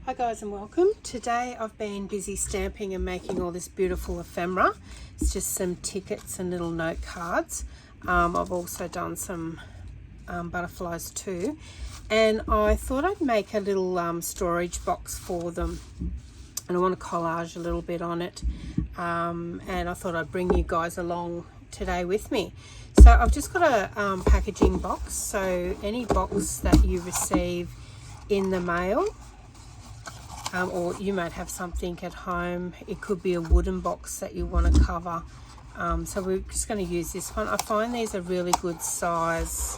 Hi guys and welcome. Today I've been busy stamping and making all this beautiful ephemera. It's just some tickets and little note cards. I've also done some butterflies too, and I thought I'd make a little storage box for them, and I want to collage a little bit on it, and I thought I'd bring you guys along today with me. So I've just got a packaging box, so any box that you receive in the mail, or you might have something at home. It could be a wooden box that you want to cover. So we're just going to use this one. I find these are really good size.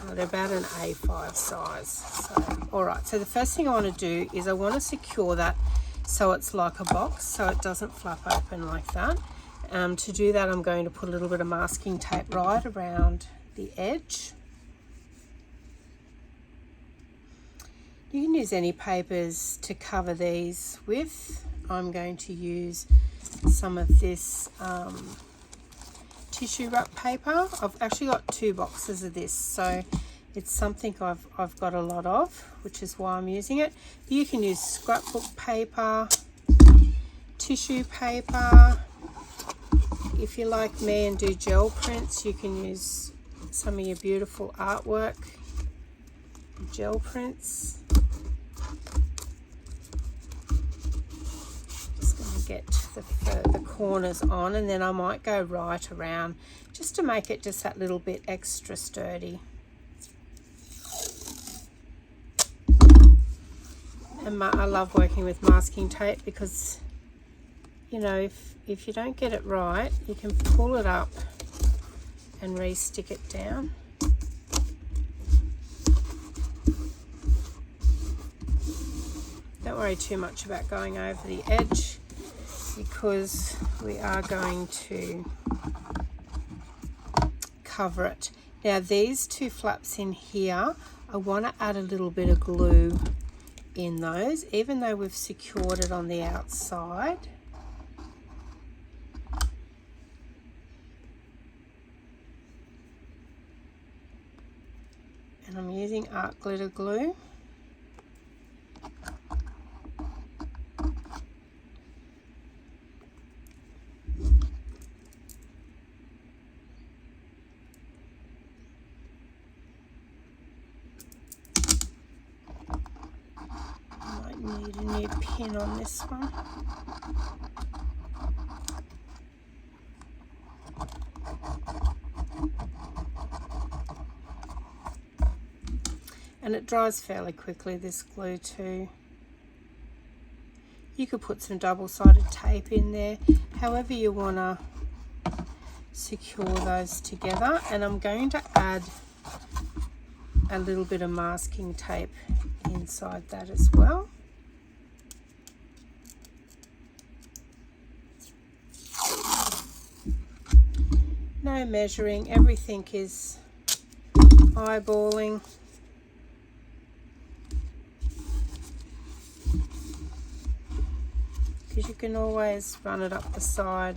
They're about an A5 size. So, all right, so the first thing I want to do is I want to secure that so it's like a box, so it doesn't flap open like that. To do that, I'm going to put a little bit of masking tape right around the edge. You can use any papers to cover these with. I'm going to use some of this tissue wrap paper. I've actually got 2 boxes of this, so it's something I've got a lot of, which is why I'm using it. You can use scrapbook paper, tissue paper. If you're like me and do gel prints, you can use some of your beautiful artwork gel prints. Get the corners on, and then I might go right around just to make it just that little bit extra sturdy. And I love working with masking tape because, you know, if you don't get it right, you can pull it up and re-stick it down. Don't worry too much about going over the edge, because we are going to cover it. Now these 2 flaps in here, I want to add a little bit of glue in those, even though we've secured it on the outside. And I'm using art glitter glue. Need a new pin on this one. And it dries fairly quickly, this glue too. You could put some double-sided tape in there, however you want to secure those together. And I'm going to add a little bit of masking tape inside that as well. No measuring, everything is eyeballing. Because you can always run it up the side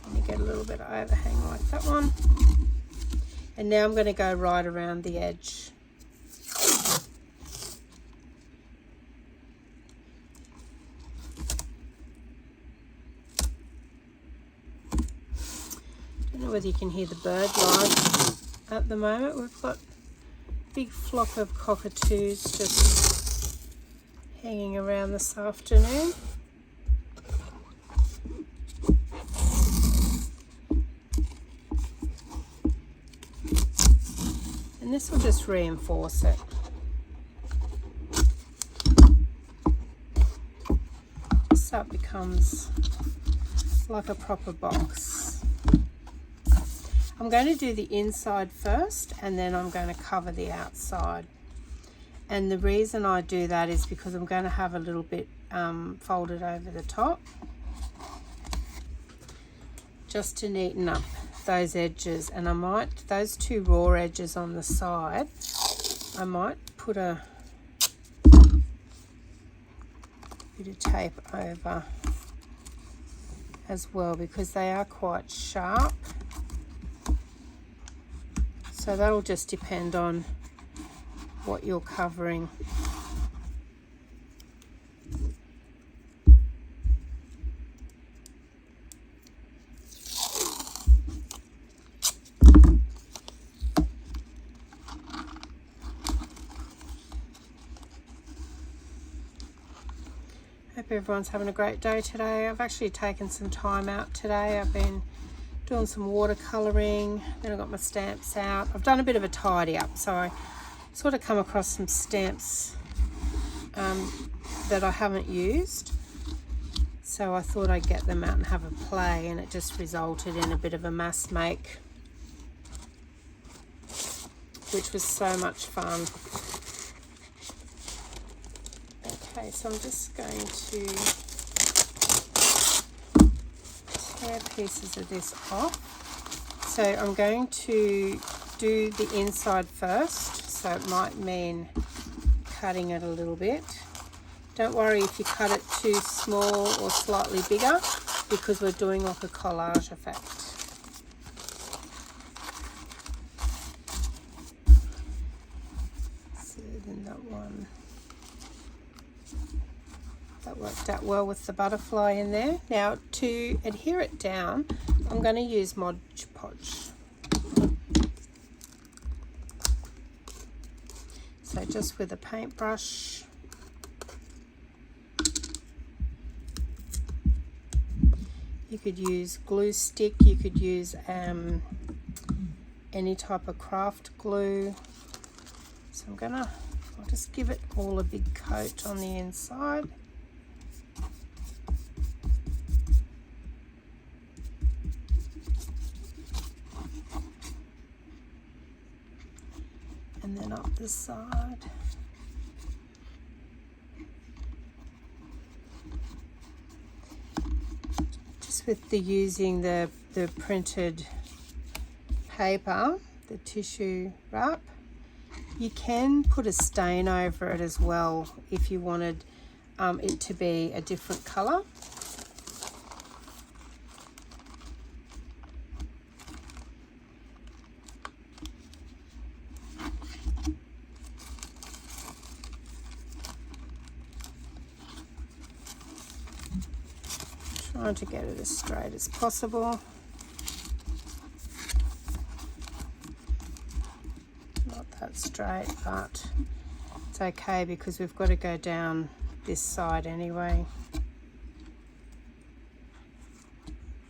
and you get a little bit of overhang like that one. And now I'm going to go right around the edge. I don't know whether you can hear the bird live at the moment. We've got a big flock of cockatoos just hanging around this afternoon. And this will just reinforce it. So it becomes like a proper box. I'm going to do the inside first, and then I'm going to cover the outside. And the reason I do that is because I'm going to have a little bit folded over the top, just to neaten up those edges. And I might, those 2 raw edges on the side, I might put a bit of tape over as well, because they are quite sharp. So that'll just depend on what you're covering. Hope everyone's having a great day today. I've actually taken some time out today. I've been doing some watercolouring, then I got my stamps out. I've done a bit of a tidy up, so I sort of come across some stamps that I haven't used. So I thought I'd get them out and have a play, and it just resulted in a bit of a mass make, which was so much fun. Okay, so I'm just going to tear pieces of this off. So I'm going to do the inside first, so it might mean cutting it a little bit. Don't worry if you cut it too small or slightly bigger, because we're doing like a collage effect. So then that worked out well with the butterfly in there. Now to adhere it down, I'm going to use Mod Podge. So just with a paintbrush, you could use glue stick, you could use any type of craft glue. So I'll just give it all a big coat on the inside. And then up the side. Just with using the printed paper, the tissue wrap, you can put a stain over it as well if you wanted it to be a different colour. Trying to get it as straight as possible. Not that straight, but it's okay because we've got to go down this side anyway.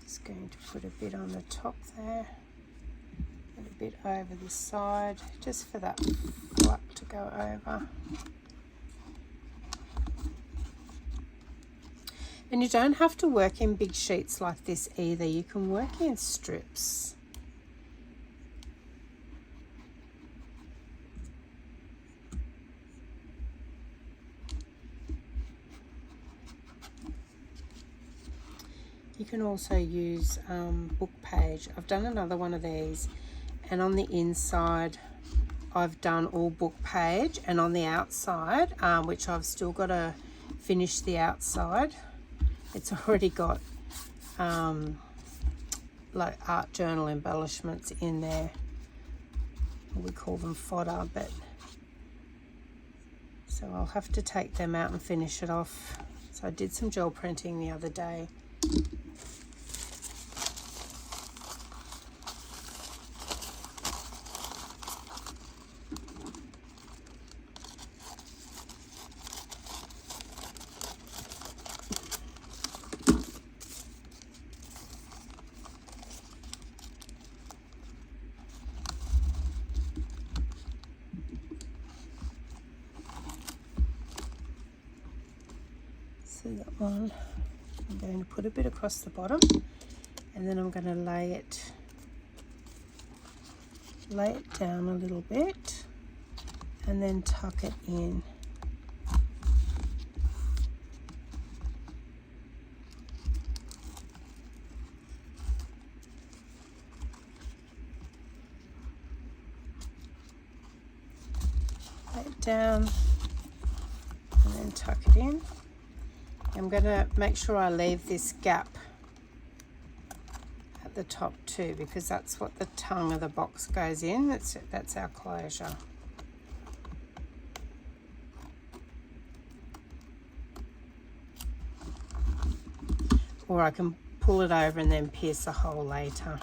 Just going to put a bit on the top there and a bit over the side, just for that flap to go over. And you don't have to work in big sheets like this either. You can work in strips. You can also use book page. I've done another one of these, and on the inside I've done all book page, and on the outside, which I've still got to finish the outside, it's already got like art journal embellishments in there. We call them fodder, but so I'll have to take them out and finish it off. So I did some gel printing the other day. That one, I'm going to put a bit across the bottom, and then I'm going to lay it down a little bit and then tuck it in. Lay it down and then tuck it in. I'm going to make sure I leave this gap at the top too, because that's what the tongue of the box goes in. That's our closure. Or I can pull it over and then pierce a hole later.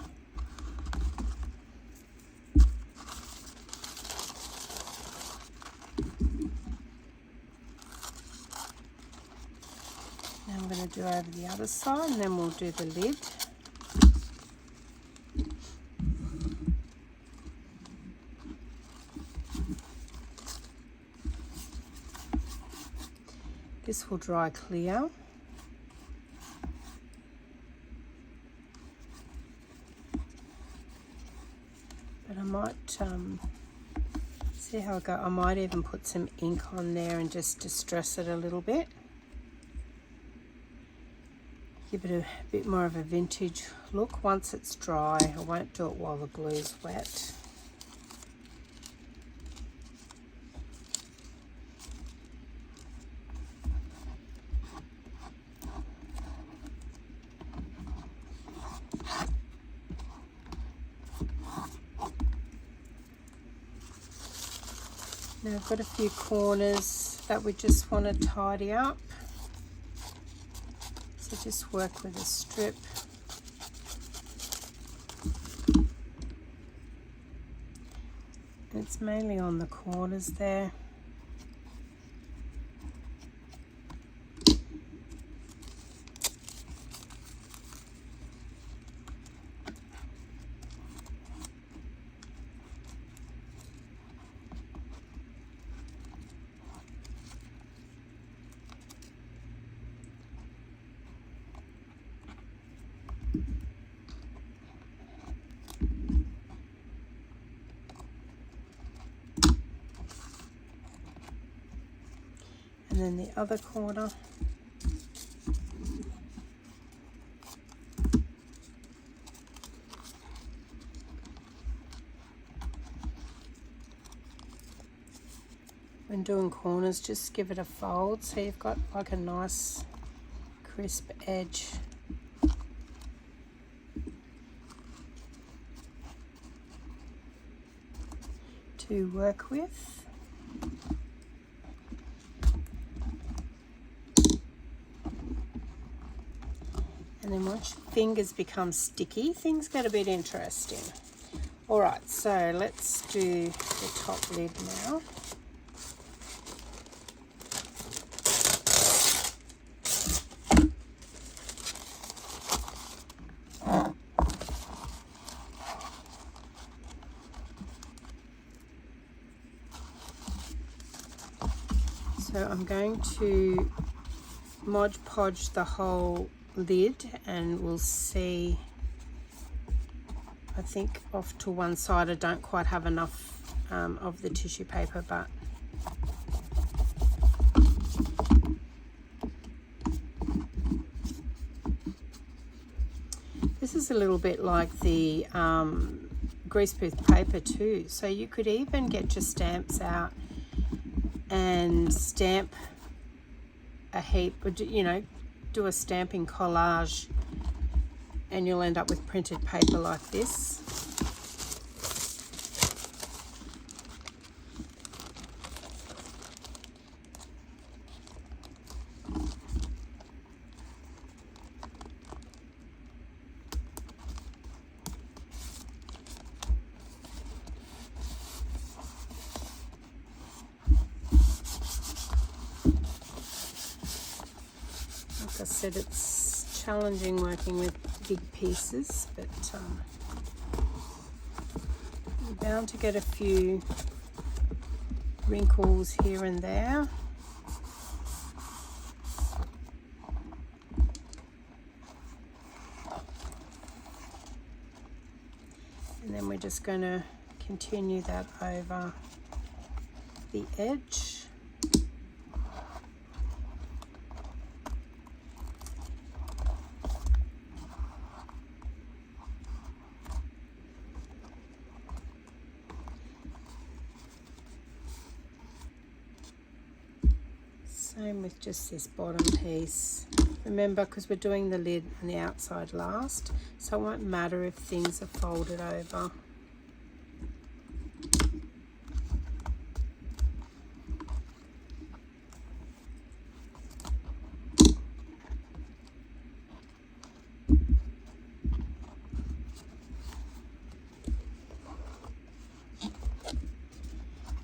I'm going to do over the other side, and then we'll do the lid. This will dry clear. But I might see how I go. I might even put some ink on there and just distress it a little bit. Give it a bit more of a vintage look once it's dry. I won't do it while the glue's wet. Now I've got a few corners that we just want to tidy up. So just work with a strip. It's mainly on the corners there. And then the other corner. When doing corners, just give it a fold so you've got like a nice crisp edge. To work with. And then once your fingers become sticky, things get a bit interesting. All right, so let's do the top lid now. So I'm going to Mod Podge the whole lid, and we'll see. I think off to one side I don't quite have enough of the tissue paper, but this is a little bit like the greaseproof paper too, so you could even get your stamps out and stamp a heap, or do a stamping collage, and you'll end up with printed paper like this. Like I said, it's challenging working with big pieces, but you're bound to get a few wrinkles here and there. And then we're just going to continue that over the edge. Same with just this bottom piece. Remember, because we're doing the lid and the outside last, so it won't matter if things are folded over.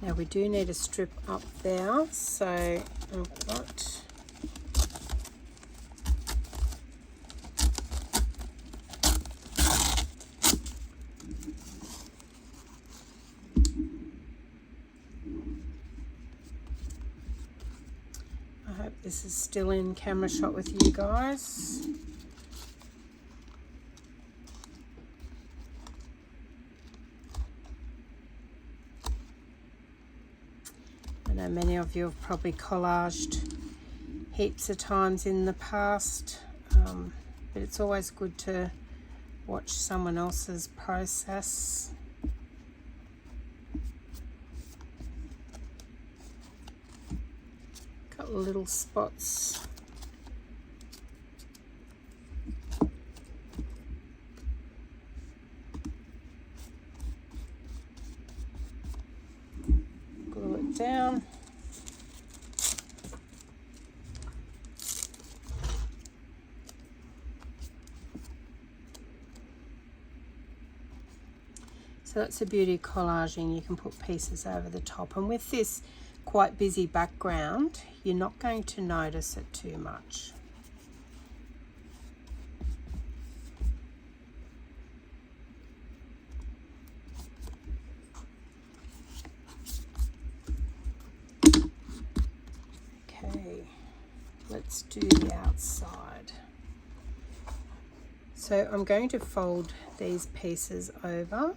Now we do need a strip up there, so I've got hope this is still in camera shot with you guys. I know many of you have probably collaged heaps of times in the past, but it's always good to watch someone else's process. Got little spots. Glue it down. So that's the beauty of collaging. You can put pieces over the top, and with this quite busy background, you're not going to notice it too much. Okay, let's do the outside. So I'm going to fold these pieces over.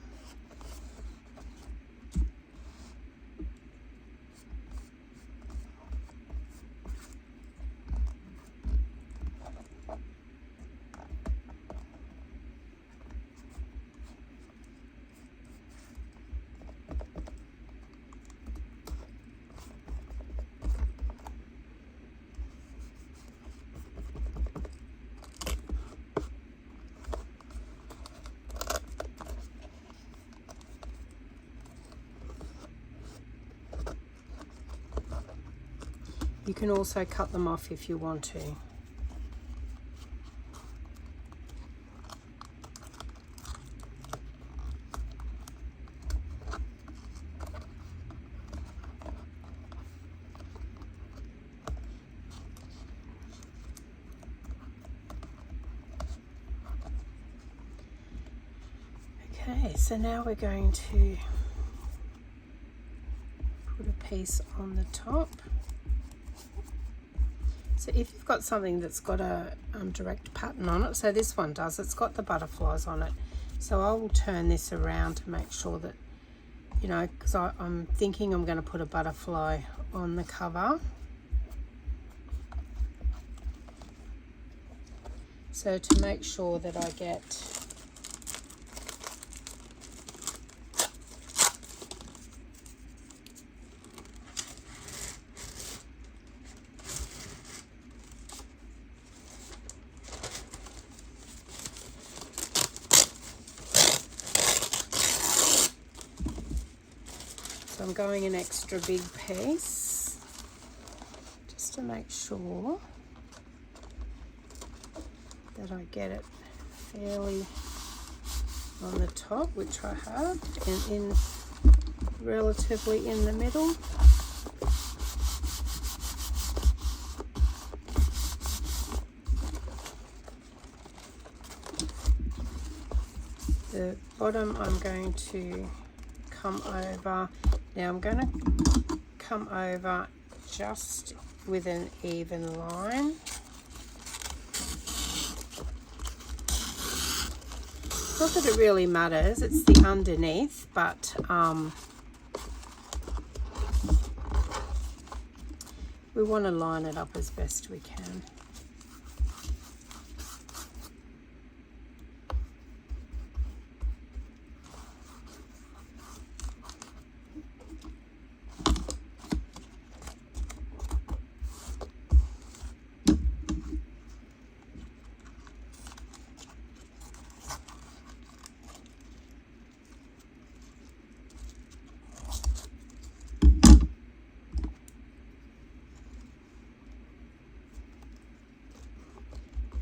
You can also cut them off if you want to. Okay, so now we're going to put a piece on the top. So if you've got something that's got a direct pattern on it, so this one does, it's got the butterflies on it. So I will turn this around to make sure that, you know, because I'm thinking I'm going to put a butterfly on the cover. So to make sure that I get I'm going an extra big piece just to make sure that I get it fairly on the top, which I have, and in relatively in the middle. The bottom I'm going to come over. Now I'm going to come over just with an even line. Not that it really matters, it's the underneath, but we want to line it up as best we can.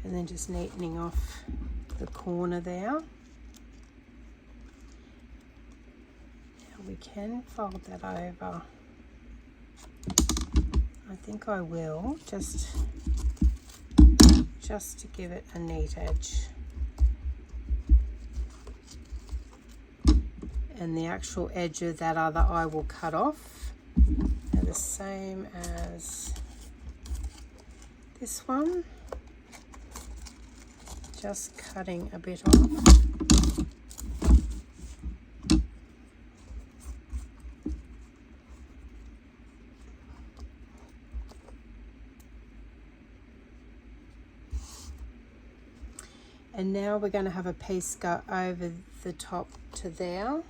And then just neatening off the corner there. Now we can fold that over. I think I will, just to give it a neat edge. And the actual edge of that other I will cut off. They're the same as this one, just cutting a bit off. And now we're going to have a piece go over the top to there.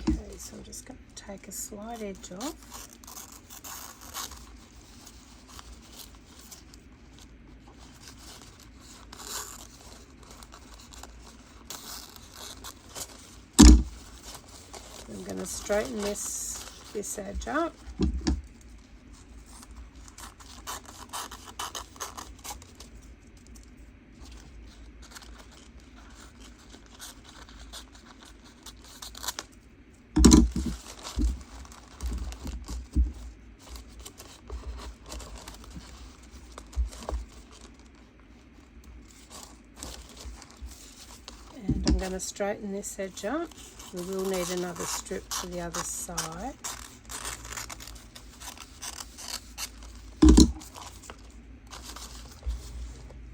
Okay, so I'm just going to take a slight edge off. I'm going to straighten this edge up. And I'm going to straighten this edge up. We will need another strip for the other side.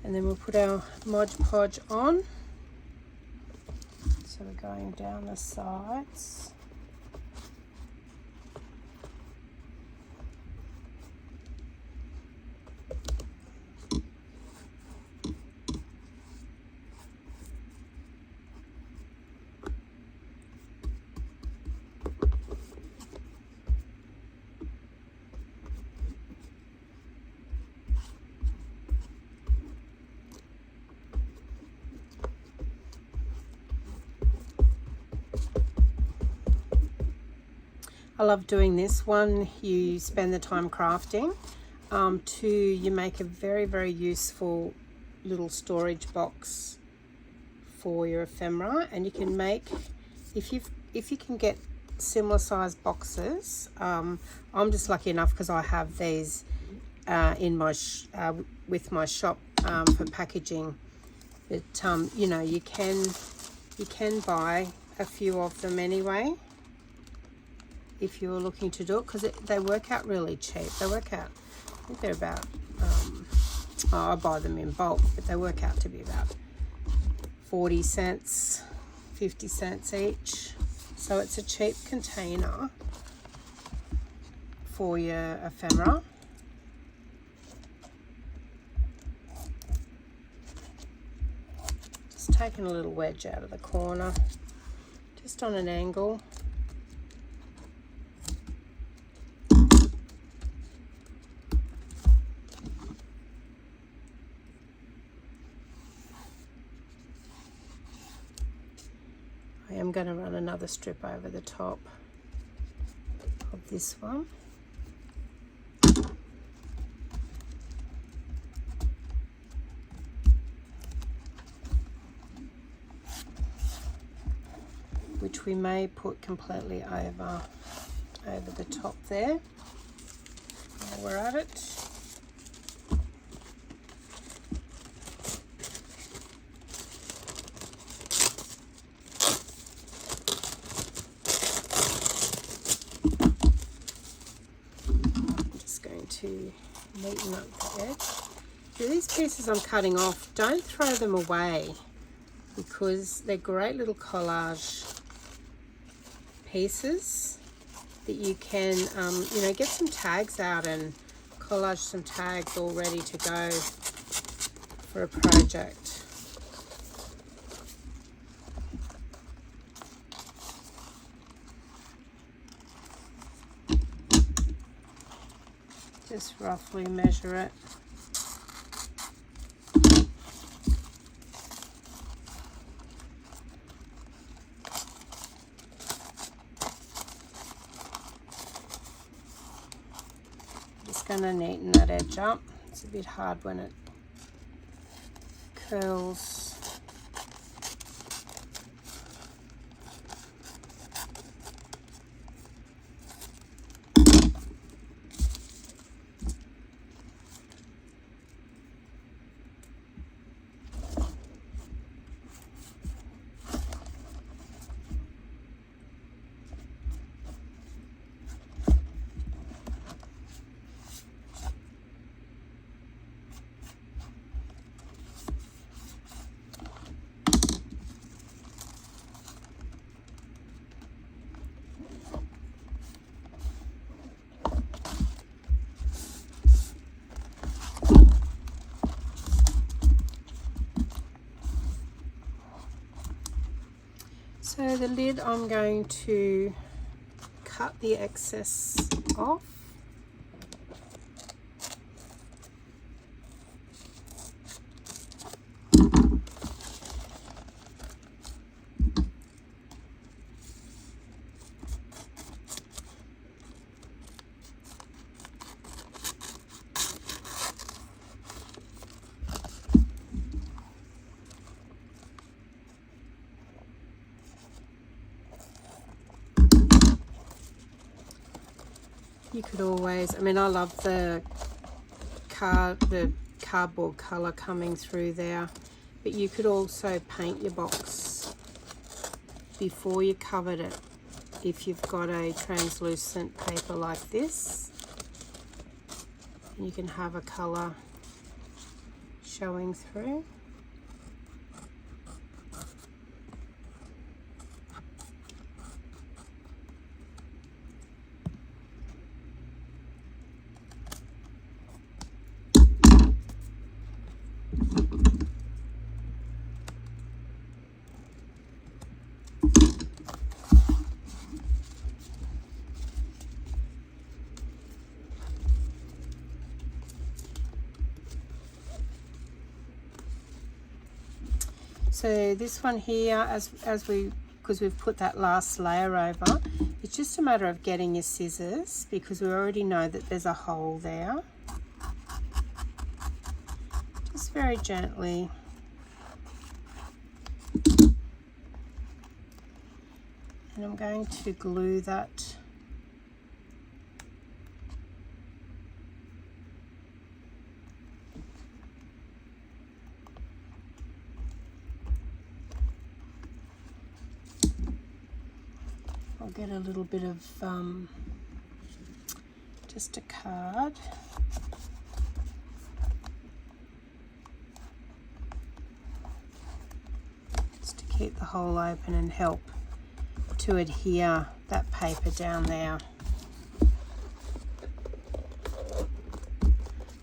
And then we'll put our Mod Podge on. So we're going down the sides. I love doing this. One, you spend the time crafting. Two, you make a very, very useful little storage box for your ephemera, and you can make, if you can get similar sized boxes. I'm just lucky enough because I have these in my with my shop for packaging. But you know, you can buy a few of them anyway if you're looking to do it, because they work out really cheap. They work out, I think they're about I buy them in bulk, but they work out to be about 40 cents, 50 cents each. So it's a cheap container for your ephemera. Just taking a little wedge out of the corner, just on an angle. I am going to run another strip over the top of this one. Which we may put completely over the top there while we're at it. To neaten up the edge. So these pieces I'm cutting off, don't throw them away because they're great little collage pieces that you can you know, get some tags out and collage some tags all ready to go for a project. Just roughly measure it. Just going to neaten that edge up. It's a bit hard when it curls. So the lid, I'm going to cut the excess off. You could always, I mean, I love the cardboard colour coming through there, but you could also paint your box before you covered it if you've got a translucent paper like this. You can have a colour showing through. So this one here, because we've put that last layer over, it's just a matter of getting your scissors, because we already know that there's a hole there. Just very gently. And I'm going to glue that . I'll get a little bit of just a card. Just to keep the hole open and help to adhere that paper down there.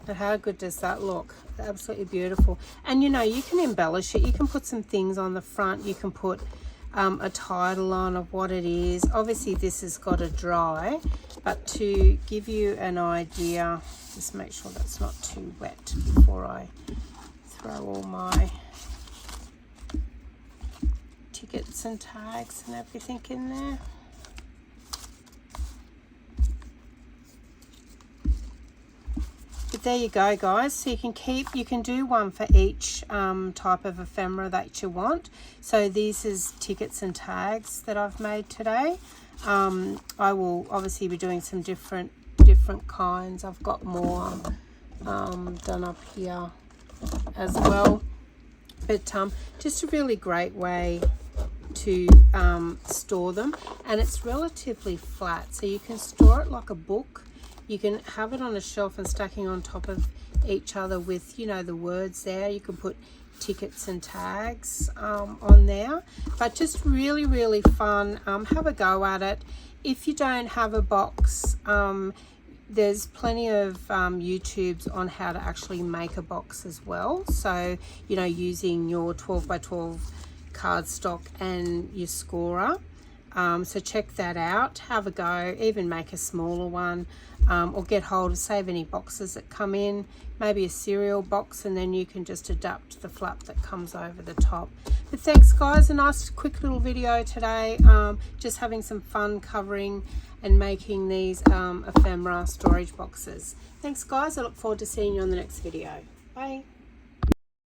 But how good does that look? Absolutely beautiful. And you know, you can embellish it. You can put some things on the front. You can put a title on of what it is. Obviously this has got to dry, but to give you an idea, just make sure that's not too wet before I throw all my tickets and tags and everything in there. But there you go, guys. So you can do one for each type of ephemera that you want. So these is tickets and tags that I've made today. I will obviously be doing some different kinds. I've got more done up here as well. But just a really great way to store them, and it's relatively flat, so you can store it like a book. You can have it on a shelf and stacking on top of each other with, you know, the words there. You can put tickets and tags on there, but just really, really fun. Have a go at it. If you don't have a box, there's plenty of YouTubes on how to actually make a box as well. So, you know, using your 12 by 12 cardstock and your scorer. So check that out, have a go, even make a smaller one, or get hold of, save any boxes that come in, maybe a cereal box, and then you can just adapt the flap that comes over the top. But thanks guys, a nice quick little video today, just having some fun covering and making these ephemera storage boxes. Thanks guys, I look forward to seeing you on the next video. Bye.